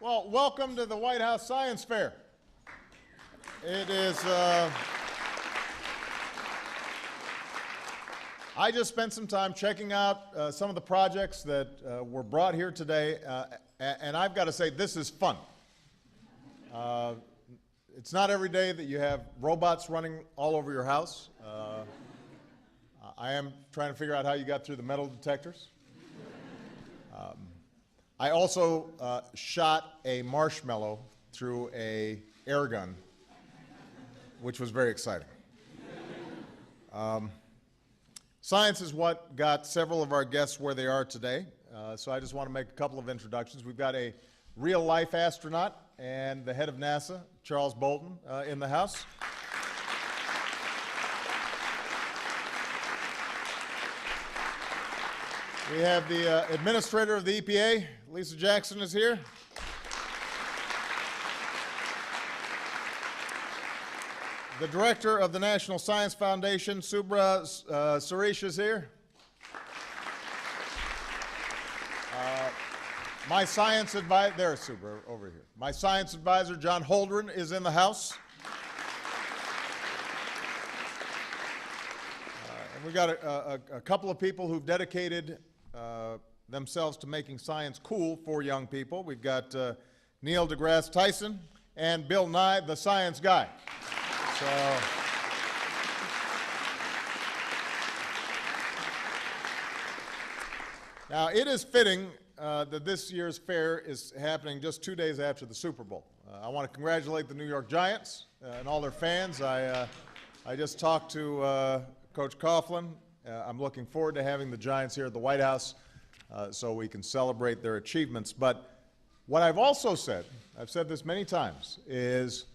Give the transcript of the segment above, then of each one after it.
Well, welcome to the White House Science Fair. It is, I just spent some time checking out some of the projects that were brought here today, and I've got to say, this is fun. It's not every day that you have robots running all over your house. I am trying to figure out how you got through the metal detectors. I also shot a marshmallow through an air gun, which was very exciting. Science is what got several of our guests where they are today, so I just want to make a couple of introductions. We've got a real-life astronaut and the head of NASA, Charles Bolton, in the house. We have the administrator of the EPA, Lisa Jackson, is here. The director of the National Science Foundation, Subra Suresh, is here. My science advisor, there's Subra over here. My science advisor, John Holdren, is in the house. And we've got a couple of people who've dedicated themselves to making science cool for young people. We've got Neil deGrasse Tyson and Bill Nye, the science guy. So, now, it is fitting that this year's fair is happening just 2 days after the Super Bowl. I want to congratulate the New York Giants and all their fans. I just talked to Coach Coughlin. I'm looking forward to having the Giants here at the White House so we can celebrate their achievements. But what I've also said, I've said this many times, is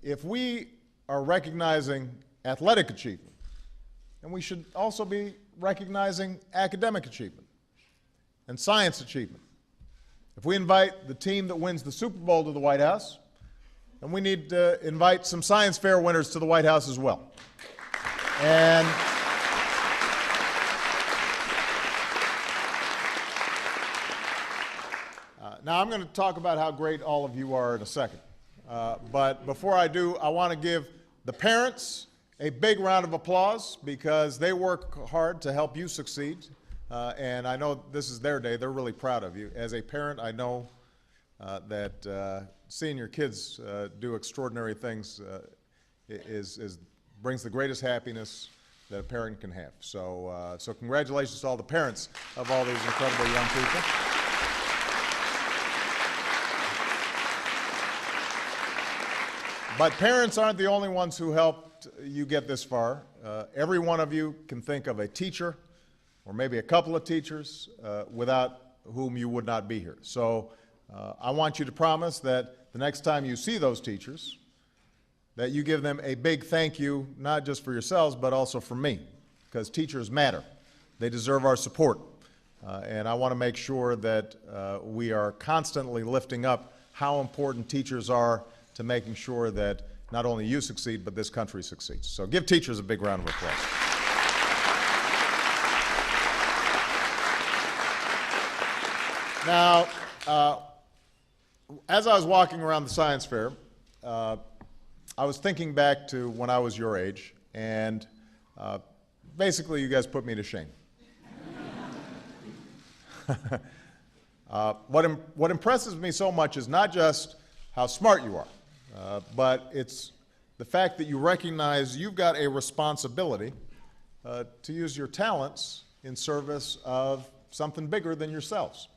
if we are recognizing athletic achievement, and we should also be recognizing academic achievement and science achievement. If we invite the team that wins the Super Bowl to the White House, then we need to invite some science fair winners to the White House as well. And now I'm going to talk about how great all of you are in a second. But before I do, I want to give the parents a big round of applause because they work hard to help you succeed. And I know this is their day. They're really proud of you. As a parent, I know that seeing your kids do extraordinary things brings the greatest happiness that a parent can have. So, so congratulations to all the parents of all these incredible young people. But parents aren't the only ones who helped you get this far. Every one of you can think of a teacher or maybe a couple of teachers without whom you would not be here. So I want you to promise that the next time you see those teachers, that you give them a big thank you, not just for yourselves, but also for me, because teachers matter. They deserve our support. And I want to make sure that we are constantly lifting up how important teachers are to making sure that not only you succeed, but this country succeeds. So give teachers a big round of applause. Now, as I was walking around the science fair, I was thinking back to when I was your age, and basically you guys put me to shame. What impresses me so much is not just how smart you are, but it's the fact that you recognize you've got a responsibility to use your talents in service of something bigger than yourselves.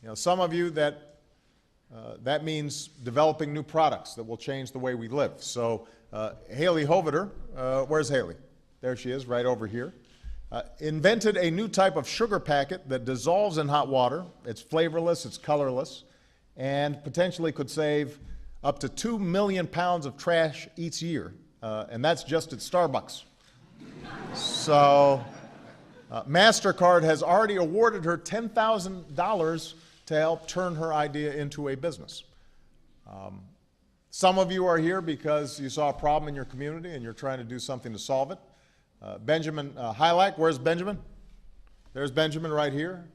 You know, some of you that means developing new products that will change the way we live. So Haley Hoveder, where's Haley? There she is, right over here. Invented a new type of sugar packet that dissolves in hot water. It's flavorless, it's colorless, and potentially could save up to 2 million pounds of trash each year. And that's just at Starbucks. So MasterCard has already awarded her $10,000 to help turn her idea into a business. Some of you are here because you saw a problem in your community and you're trying to do something to solve it. Benjamin Hylack, where's Benjamin? There's Benjamin right here.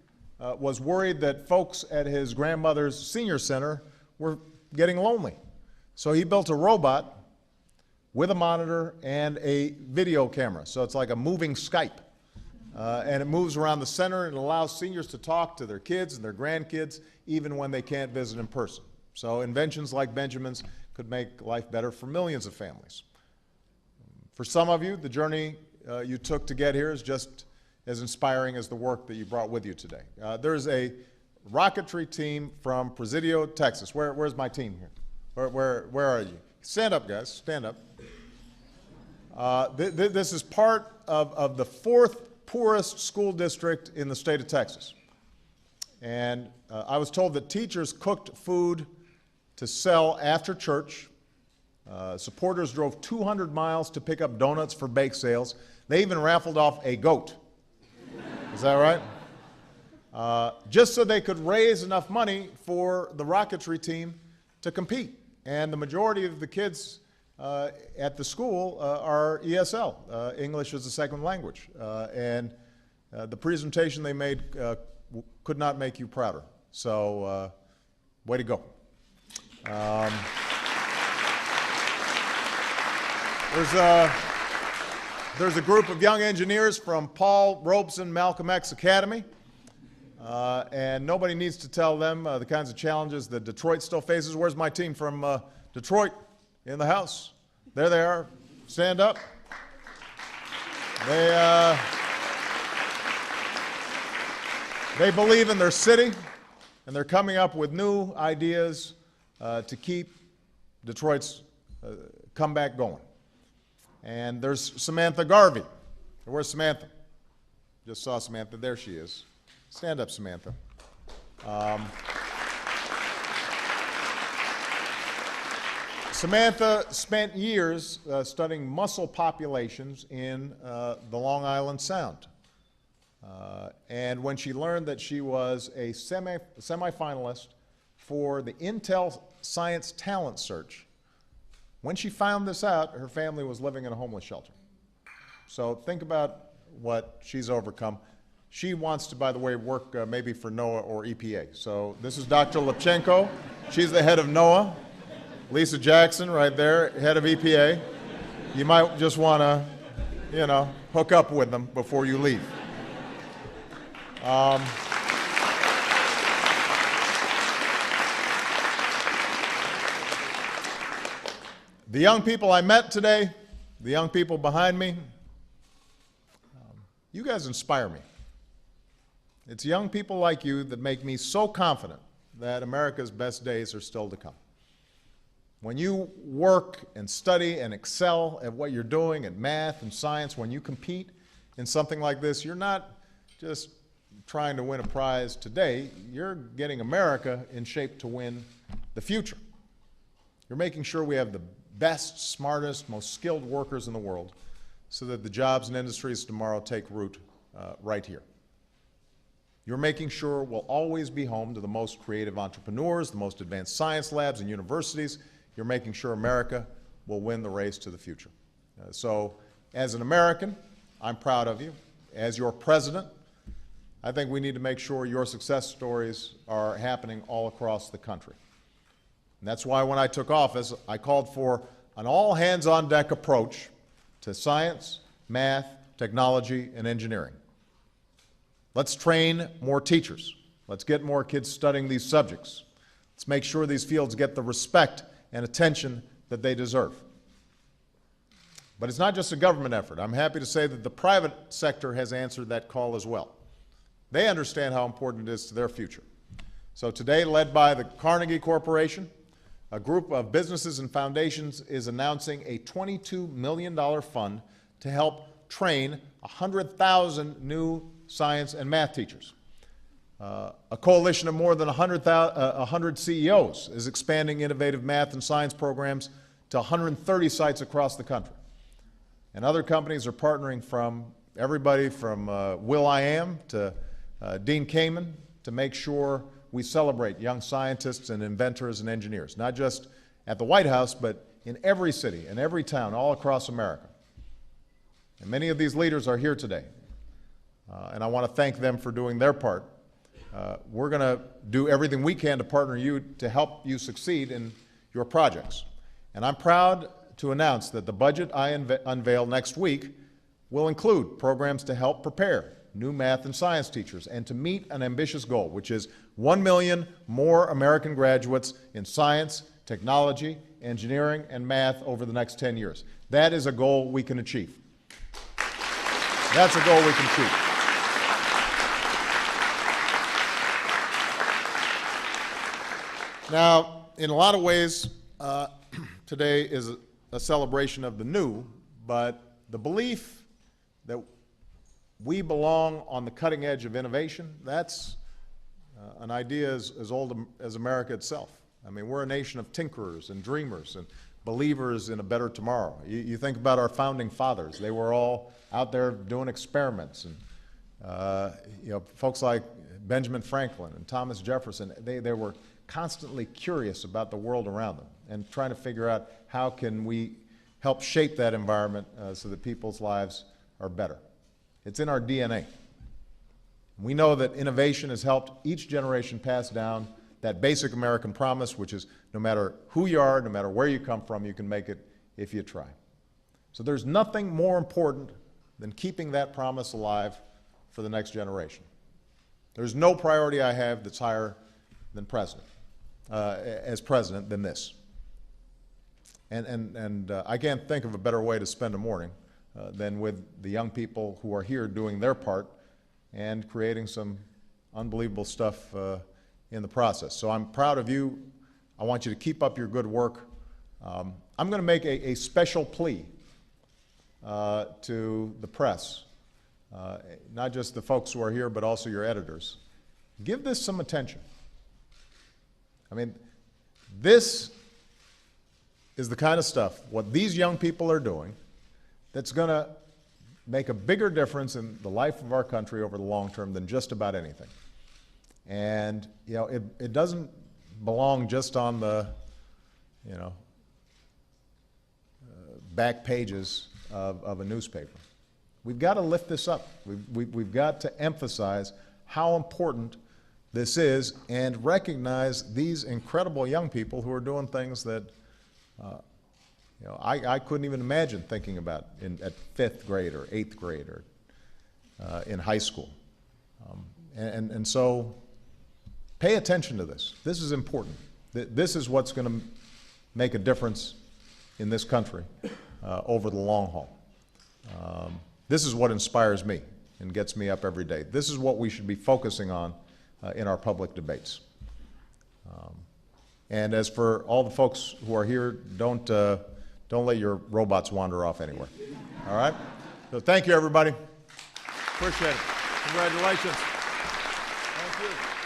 was worried that folks at his grandmother's senior center were getting lonely. So he built a robot with a monitor and a video camera. So it's like a moving Skype. And it moves around the center and allows seniors to talk to their kids and their grandkids even when they can't visit in person. So inventions like Benjamin's could make life better for millions of families. For some of you, the journey you took to get here is just as inspiring as the work that you brought with you today. There's a rocketry team from Presidio, Texas. Where's my team here? Where are you? Stand up, guys. Stand up. This is part of the fourth poorest school district in the state of Texas. And I was told that teachers cooked food to sell after church. Supporters drove 200 miles to pick up donuts for bake sales. They even raffled off a goat. Is that right? Just so they could raise enough money for the rocketry team to compete. And the majority of the kids at the school are ESL, English as a second language. And the presentation they made could not make you prouder. So, way to go. There's a group of young engineers from Paul Robeson Malcolm X Academy. And nobody needs to tell them the kinds of challenges that Detroit still faces. Where's my team from Detroit in the house? There they are. Stand up. They believe in their city, and they're coming up with new ideas to keep Detroit's comeback going. And there's Samantha Garvey. Where's Samantha? Just saw Samantha. There she is. Stand up, Samantha. Samantha spent years studying mussel populations in the Long Island Sound. And when she learned that she was a semifinalist for the Intel Science Talent Search, when she found this out, her family was living in a homeless shelter. So think about what she's overcome. She wants to, by the way, work maybe for NOAA or EPA. So this is Dr. Lipchenko. She's the head of NOAA. Lisa Jackson, right there, head of EPA. You might just want to, hook up with them before you leave. The young people I met today, the young people behind me, you guys inspire me. It's young people like you that make me so confident that America's best days are still to come. When you work and study and excel at what you're doing in math and science, when you compete in something like this, you're not just trying to win a prize today, you're getting America in shape to win the future. You're making sure we have the best, smartest, most skilled workers in the world so that the jobs and industries tomorrow take root right here. You're making sure we'll always be home to the most creative entrepreneurs, the most advanced science labs and universities. You're making sure America will win the race to the future. So as an American, I'm proud of you. As your president, I think we need to make sure your success stories are happening all across the country. And that's why when I took office, I called for an all-hands-on-deck approach to science, math, technology, and engineering. Let's train more teachers. Let's get more kids studying these subjects. Let's make sure these fields get the respect and attention that they deserve. But it's not just a government effort. I'm happy to say that the private sector has answered that call as well. They understand how important it is to their future. So today, led by the Carnegie Corporation, a group of businesses and foundations is announcing a $22 million fund to help train 100,000 new science and math teachers. A coalition of more than 100 CEOs is expanding innovative math and science programs to 130 sites across the country. And other companies are partnering from everybody from Will.i.am to Dean Kamen to make sure we celebrate young scientists and inventors and engineers, not just at the White House, but in every city, in every town, all across America. And many of these leaders are here today. And I want to thank them for doing their part we're going to do everything we can to partner you to help you succeed in your projects. And I'm proud to announce that the budget I unveil next week will include programs to help prepare new math and science teachers and to meet an ambitious goal, which is 1 million more American graduates in science, technology, engineering, and math over the next 10 years. That is a goal we can achieve. That's a goal we can achieve. Now, in a lot of ways, today is a celebration of the new, but the belief that we belong on the cutting edge of innovation, that's an idea as old as America itself. I mean, we're a nation of tinkerers and dreamers and believers in a better tomorrow. You think about our founding fathers. They were all out there doing experiments. And folks like Benjamin Franklin and Thomas Jefferson, they were constantly curious about the world around them and trying to figure out how can we help shape that environment so that people's lives are better. It's in our DNA. We know that innovation has helped each generation pass down that basic American promise, which is no matter who you are, no matter where you come from, you can make it if you try. So there's nothing more important than keeping that promise alive for the next generation. There's no priority I have that's higher than as president than this. And I can't think of a better way to spend a morning than with the young people who are here doing their part and creating some unbelievable stuff in the process. So I'm proud of you. I want you to keep up your good work. I'm going to make a special plea to the press, not just the folks who are here, but also your editors. Give this some attention. I mean, this is the kind of stuff, what these young people are doing, that's going to make a bigger difference in the life of our country over the long term than just about anything. And, it doesn't belong just on the, back pages of a newspaper. We've got to lift this up. We've got to emphasize how important this is and recognize these incredible young people who are doing things that I couldn't even imagine thinking about at 5th grade or 8th grade or in high school. And so pay attention to this. This is important. This is what's going to make a difference in this country over the long haul. This is what inspires me and gets me up every day. This is what we should be focusing on in our public debates. And as for all the folks who are here, don't let your robots wander off anywhere. All right? So thank you, everybody. Appreciate it. Congratulations. Thank you.